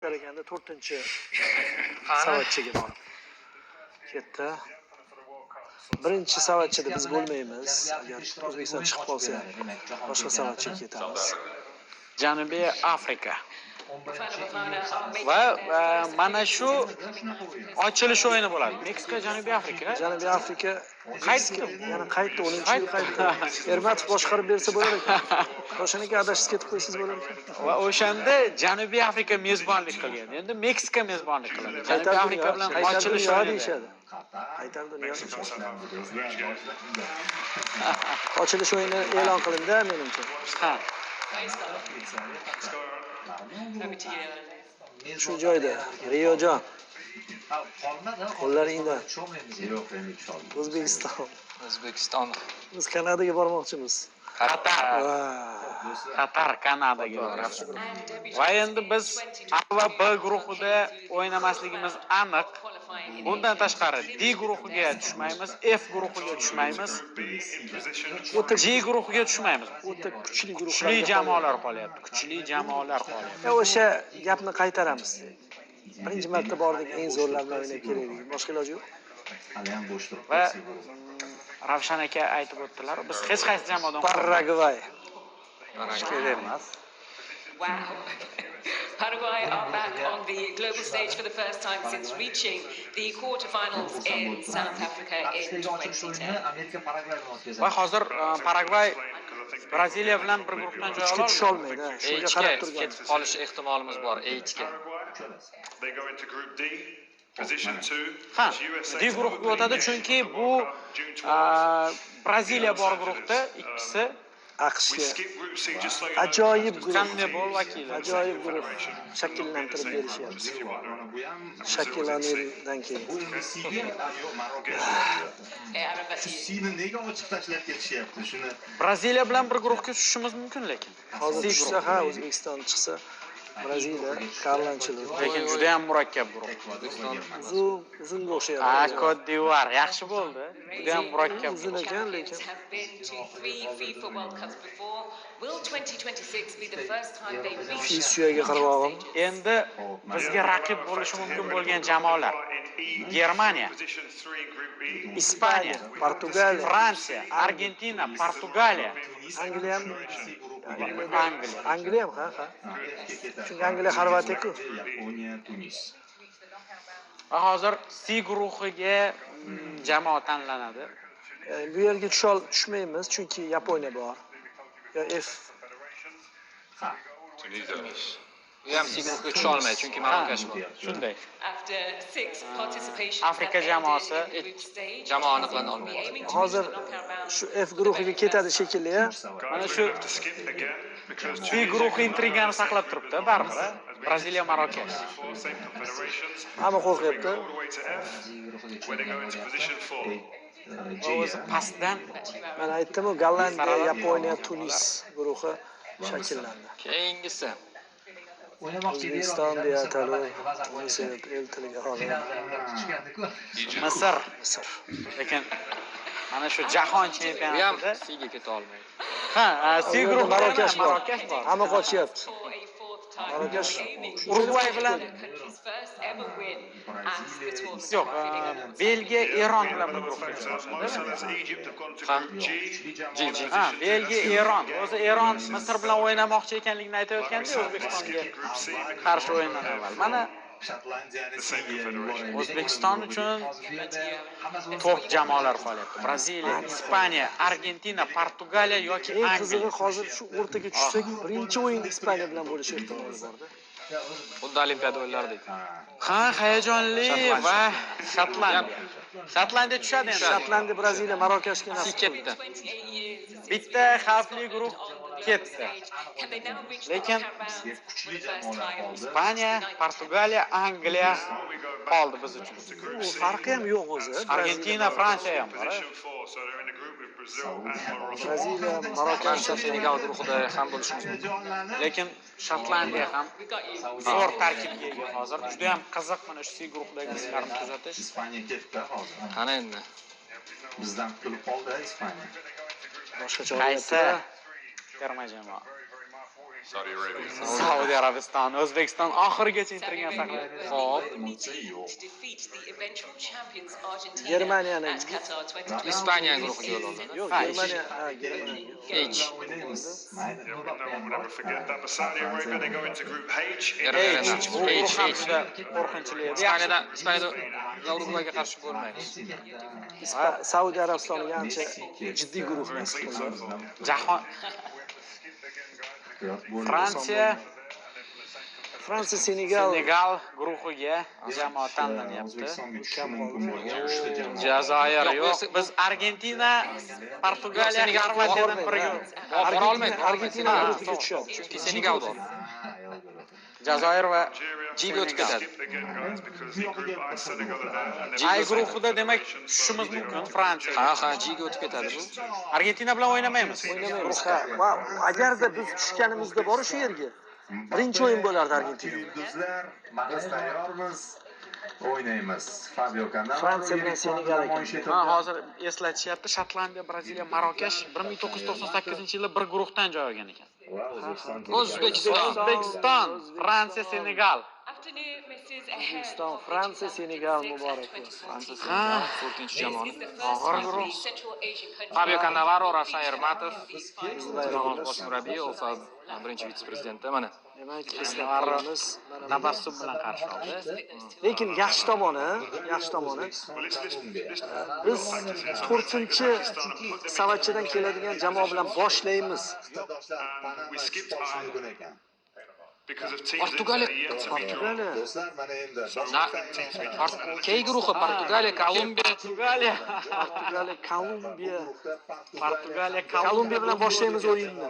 ketar ekanda 4-savatchaga borib ketdi. Birinchi savatchada biz bo'lmaymiz. Agar O'zbekiston chiqib qolsa, boshqa savatchaga ketamiz. Janubiy Afrika. Va mana shu ochilish o'yini bo'ladi. Meksika, Janubiy Afrika. Janubiy Afrika qaytdi, yana qaytdi, 10-yil qaytdi. Ermatov boshqarib bersa bo'lar ekan. O'shanaga adashib ketib qo'ysiz bo'lar ekan. Va o'shanda Janubiy Afrika mezbonlik qilgan. Endi Meksika mezbonlik qiladi. Janubiy Afrika bilan ochilish o'yini deyishadi. Qaytar dunyo deyishadi. Ochilish o'yini e'lon qilindi, menimcha. Ha. Shu joyda Riyojon. Qo'llaringdan. O'zbekiston. Biz Kanadaga bormoqchimiz. Qatar Kanadaga boramiz. Va endi biz A va B guruhida o'ynamasligimiz aniq. Bundan tashqari D guruhiga tushmaymiz, F guruhiga tushmaymiz, G guruhiga tushmaymiz. O'ta kuchli guruhlar. Kuchli jamoalar qolyapti. Kuchli jamoalar qolyapti. O'sha gapni qaytaramiz. Birinchi marta bordik, eng zo'rlar bilan o'ynab kelaylik. Boshqa iloji yo'q. Va Ravshan aka aytib o'tdilar, biz hech qaysi jamoadan Paragvay. kerak emas. Wow. Paraguay are back on the global stage for the first time since reaching the quarterfinals in South Africa in 2010. Va hozir Paragvay Braziliya bilan bir guruhdan joy oladi. Tusha olmaydi. Shunga qarab turgan. Ketib qolish ehtimolimiz bor. H-ga. Ha, D guruhiga o'tadi chunki bu Braziliya bor guruhda, ikkisi AQShga ajoyib guruh. CONMEBOL vakili. Ajoyib guruh shakllantirib berishyapti. Shakllanishdan keyin. Nega ochiq tashlab ketishyapti shuni? Braziliya bilan bir guruhga tushishimiz mumkin lekin. Hozir tushsa, ha, O'zbekiston chiqsa, Braziliya Karlanchilar. Lekin juda ham murakkab guruh. Uzunga o'xshaydi. Cote d'Ivoire yaxshi bo'ldi. Juda ham murakkab. Uzun ekan, lekin have been to 3 FIFA World Cups before. Will 2026 be the first time they reach? Suyaga qarabog'im. Endi bizga raqib bo'lishi mumkin bo'lgan jamoalar: Germaniya, Ispaniya, Portugaliya, Fransiya, Argentina, Portugaliya, Angliya ham. Angliya. Ha. Chunki Angliya Xorvatiya-ku. Yaponiya, Tunis. Va hozir C guruhiga jamoa tanlanadi. Bu yerga tushmaymiz chunki Yaponiya bor. Yo F. Bu ham C guruhiga tusha olmaydi chunki Marokash bor. Shunday. After 6 participations Afrika jamoasi jamoa aniqlana olmaydi. Hozir shu F guruhiga ketadi shekilli, ha. Mana shu B guruhi intrigani saqlab turibdi, baribir. Braziliya, Marokash. Hamma qo'rqyapti. O'zi pastdan Men aytdim-ku, Gollandiya, Yaponiya, Tunis guruhi shakllandi. Keyingisi O'zbekiston deya atalib, el tiliga hozir. Misr. Lekin mana shu jahon bu ham chempionatida C-ga keta olmaydi. ha, C guruhida Marokash bor. Marokash bor. Hamma qochyapti. For a fourth time. Marokash Urugvay bilan The country's first ever win at the tournament. yo'q, Belgiya, Eron bilan bir guruhga Ha, Belgiya, Eron. O'zi Eron Misr bilan o'ynamoqchi ekanligini aytayotganda O'zbekistonga qarshi o'yindan avval. Mana O'zbekiston uchun top jamoalar qolyapti. Braziliya, Ispaniya, Argentina, Portugaliya yoki eng Angliya. qizig'i hozir shu o'rtaga tushsak, birinchi o'yinda Ispaniya bilan bo'lish ehtimoli bor-da. Xuddi Olimpiada o'yinlaridek. Ha, hayajonli va Shotlandiya tushadi endi. Shotlandiya, Braziliya, Marokashga C nasib ketdi. 28 years. Bitta xavfli guruh ketdi. Can they now reach the Lekin knockout rounds for the first time? Ispaniya, Portugaliya, Angliya qoldi biz uchun. U farqi ham yo'q o'zi. Argentina, Fransiya ham bor. Braziliya, Marokash, Senegal guruhida ham bo'lishimiz mumkin. Lekin Shotlandiya ham We got you. zo'r tarkibga ega hozir. Juda ham qiziq mana shu C guruhdagi ishlarni kuzatish. Ispaniya ketdi hozir. Qani endi. Bizdan qutulib qoldi Ispaniya. boshqacha Qaysi o'ynayapti. terma jamoa? Saudiya Arabistoni, O'zbekiston oxirigacha intriga saqlaydi. Hop. Defeat the eventual champions Argentina Germaniyani at Qatar 2022. İspanya guruhiga yo'l oldi. Yo'q, Ha, Germaniya, Germaniya. Hech. Never forget that. But Saudi Arabia, they go into Group H. Hech, bu guruh ham juda qo'rqinchli edi. İspaniyada Urugvayga qarshi bo'lmaymiz. Saudiya Arabistoniga ancha jiddiy guruh nasib qildi. Jahon Fransiya Senegal guruhiga jamoa tanlanyapti. Jazoir yo'q. Biz Argentina, Portugaliya, Xorvatiyadan birga Bora olmaydi. Argentina guruhiga tushadi. Chunki Senegal bor. Jazoir va Jiga o'tib ketadi. A guruhida demak tushishimiz mumkin Fransiya. Ha, Jiga o'tib ketadi bu. Argentina bilan o'ynamaymiz. O'ynamaymiz. Va agarda biz tushganimizda bor shu yerga birinchi o'yin bo'lardi Argentina. Yulduzlar, biz tayyormiz. O'ynaymiz. Fabio Cannavaro Fransiya bilan Senegal ekan. Ha, hozir eslatishyapti. Shotlandiya, Braziliya, Marokash 1998-yilda bir guruhdan joy olgan ekan. O'zbekiston, Fransiya, Senegal. Afternoon, Mrs. O'zbekiston, Fransiya, Senegal muborak bo'lsin. 4-chi jamoa. Og'ir guruh. Fabio Cannavaro, Ravshan Ermatov, bosh murabbiy, O'fa birinchi vitse-prezidenti mana. Demak, eslarimiz Tabassum bilan qarshi oldi. lekin yaxshi tomoni biz 4-savatchadan keladigan jamoa bilan boshlaymiz. Portugaliya. Do'stlar, mana endi Key guruhi Portugaliya, Kolumbiya, Portugaliya, Kolumbiya bilan boshlaymiz o'yinni.